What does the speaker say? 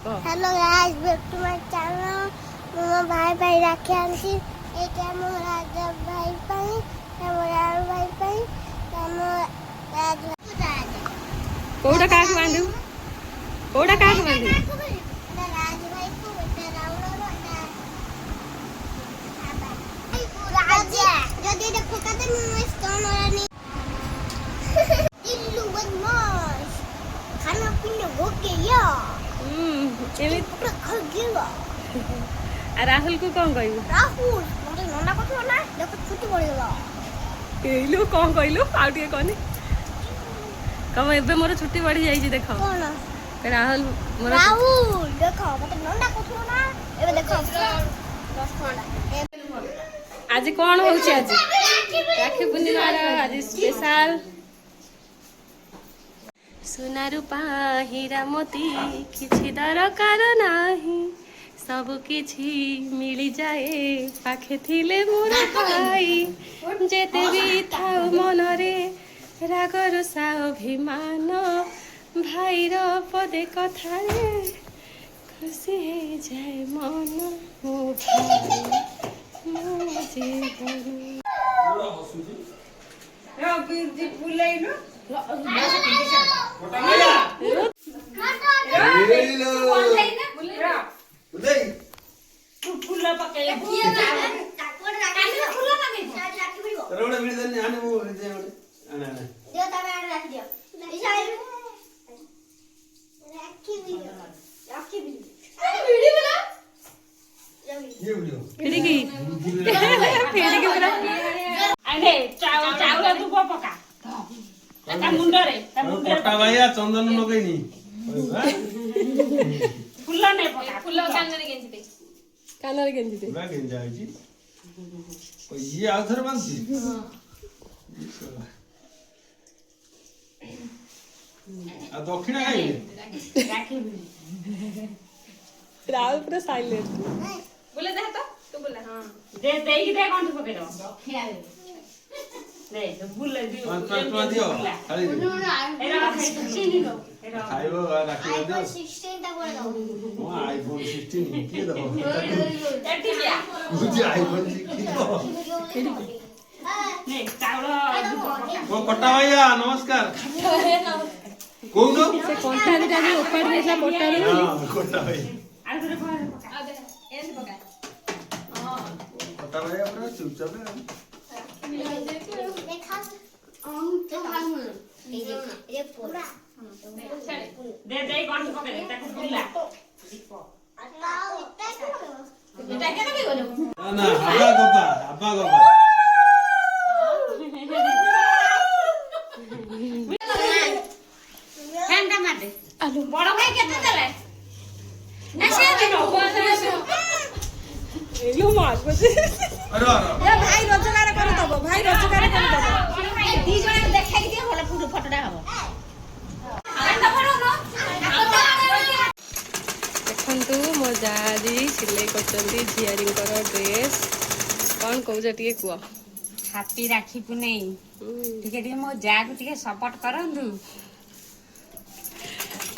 Hello guys back to my channel मो भाई भाई राखी आंटी एटा मो राजा भाई भाई यार भाई भाई मो राज कोडा का बांधू कोडा का बांधू राज भाई को बेटा राउलो ना राजा जदी देखो कते मो स्टोन वाला इल्लू बदमाश खाना पीना हो गया राहुल को कौन कहू राहुल मते नंदा कथलो ना देखो छुट्टी पड़ी गला कहलु कौन कहलु आ टिके कहनी कम एबे मोर छुट्टी पड़ी जाई देखो कोन राहुल मोर राहुल देखो मते नंदा कथलो ना एबे देखो 10 घंटा आज कौन होउची आज राखी पूर्णिमा आज स्पेशल सोना रूपा हीरा मोती किछि दरकार नाही सब किछि मिली जाए पाखे थिले मोर भाई जेते भी थाउ मनरे रागर सा अभिमान भाईर पदे कथारे खुशी हे जाए मन मो भाई मो जीवन चंदन लगेनी फुल नहीं पका फुल कानरे गेंजी दे कानरे गेंजी दे पूरा गेंजा है ये आधर बांधी आ दक्षिणा खाइले राखी राहुल पूरा साइलेंट बोले दे तो तू बोले हां दे दे की दे कौन तो पकड़ो दक्षिणा दे तो बोले दियो पांच दियो खाली दे एरा खाई लो खाइबो राखी दियो आईफोन 16 ता बोले दो हां आईफोन 16 के दो एटी दिया मुझे आईफोन 16 दो नहीं चावल ओ कट्टा भैया नमस्कार कोन दो से कोंटा दिटा जो ऊपर देसा कोटा रे हां कट्टा भाई आ दे पका आ दे एंड पका हां कट्टा भैया पूरा चुपचाप है देखा तो हम ये पूरा दे दे कौन तो पकड़े ताको बुला এটা কেন কি বলে না আব্বা গোপা ঠান্ডা মারবে আলু বড় ভাই কেটে দেলে এসে এলো মারবে আরে এ ভাই রোজগার করে দেব ভাই রোজগার করে দেব দুই জনে দেখাই দিয়ে হলো পুরো ফটোটা হবে ଦେଖନ୍ତୁ ମୋ ଯାଆଜି ସିଲେଇ କରୁଛନ୍ତି ଝିଆରୀଙ୍କର ଡ୍ରେସ୍ କ'ଣ କହୁଛ ଟିକେ କୁହ ହାପି ରାକ୍ଷୀ ପୁନେଇ ଟିକେ ଟିକେ ମୋ ଯାକୁ ଟିକେ ସପୋର୍ଟ କରନ୍ତୁ।